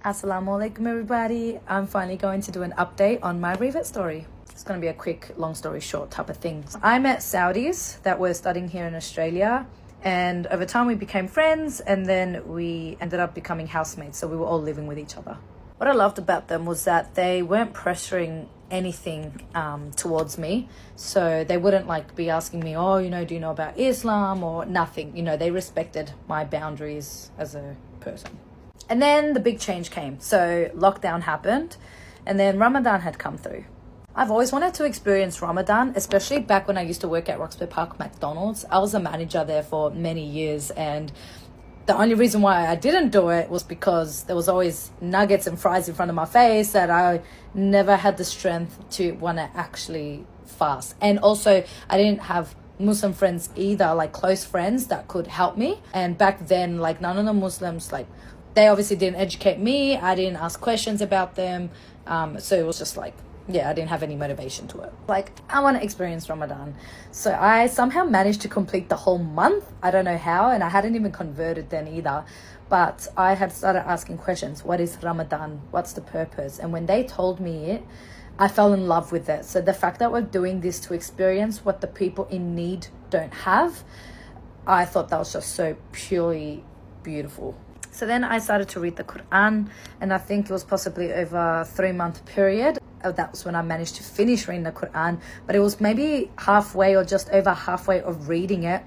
Assalamu alaikum everybody. I'm finally going to do an update on my revert story. It's going to be a quick, long story short type of thing. I met Saudis that were studying here in Australia, and over time we became friends, and then we ended up becoming housemates, so we were all living with each other. What I loved about them was that they weren't pressuring anything towards me, so they wouldn't be asking me, do you know about Islam or nothing. They respected my boundaries as a person. And then the big change came. So lockdown happened, and then Ramadan had come through. I've always wanted to experience Ramadan, especially back when I used to work at Roxburgh Park McDonald's. I was a manager there for many years, and the only reason why I didn't do it was because there was always nuggets and fries in front of my face that I never had the strength to want to actually fast. And also, I didn't have Muslim friends either, close friends that could help me. And back then, none of the Muslims, they obviously didn't educate me. I didn't ask questions about them. So it was just I didn't have any motivation to it. I want to experience Ramadan. So I somehow managed to complete the whole month. I don't know how, and I hadn't even converted then either. But I had started asking questions. What is Ramadan? What's the purpose? And when they told me it, I fell in love with it. So the fact that we're doing this to experience what the people in need don't have, I thought that was just so purely beautiful. So then I started to read the Quran, and I think it was possibly over a 3-month period. That was when I managed to finish reading the Quran, but it was maybe halfway or just over halfway of reading it.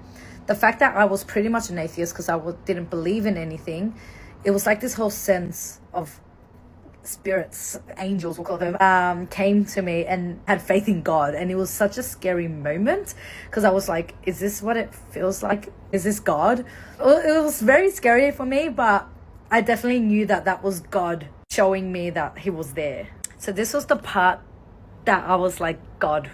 The fact that I was pretty much an atheist because I didn't believe in anything, it was this whole sense of spirits, angels we'll call them, came to me and had faith in God. And it was such a scary moment because I was like, is this what it feels like? Is this God? It was very scary for me, but I definitely knew that that was God showing me that he was there. So this was the part that I was like, God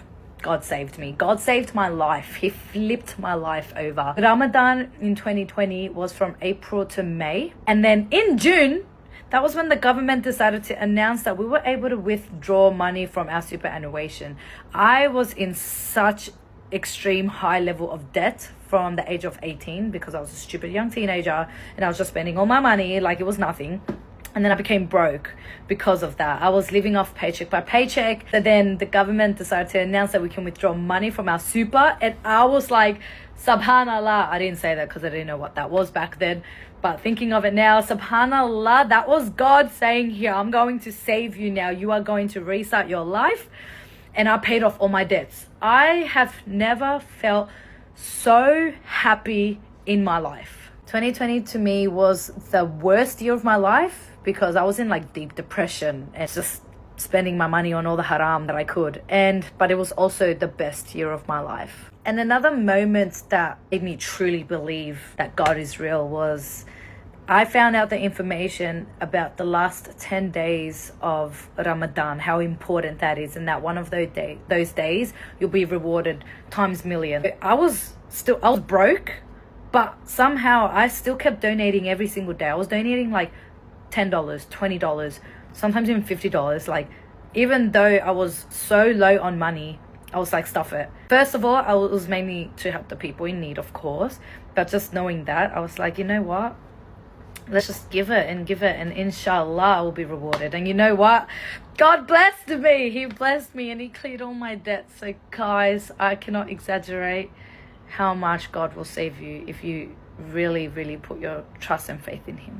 saved me. God saved my life. He flipped my life over. Ramadan in 2020 was from April to May. And then in June, that was when the government decided to announce that we were able to withdraw money from our superannuation. I was in such extreme high level of debt from the age of 18 because I was a stupid young teenager and I was just spending all my money like it was nothing. And then I became broke because of that. I was living off paycheck by paycheck. So then the government decided to announce that we can withdraw money from our super. And I was like, Subhanallah. I didn't say that because I didn't know what that was back then. But thinking of it now, Subhanallah, that was God saying, here, I'm going to save you now. You are going to restart your life. And I paid off all my debts. I have never felt so happy in my life. 2020 to me was the worst year of my life because I was in deep depression and just spending my money on all the haram that I could. But it was also the best year of my life. And another moment that made me truly believe that God is real was I found out the information about the last 10 days of Ramadan, how important that is, and that one of those days you'll be rewarded times million. I was broke, but somehow I still kept donating every single day. I was donating $10, $20, sometimes even $50. Even though I was so low on money, I was stuff it. First of all, it was mainly to help the people in need, of course. But just knowing that, I was like, you know what? Let's just give it, and inshallah I will be rewarded. And you know what? God blessed me. He blessed me and he cleared all my debts. So guys, I cannot exaggerate how much God will save you if you really, really put your trust and faith in him.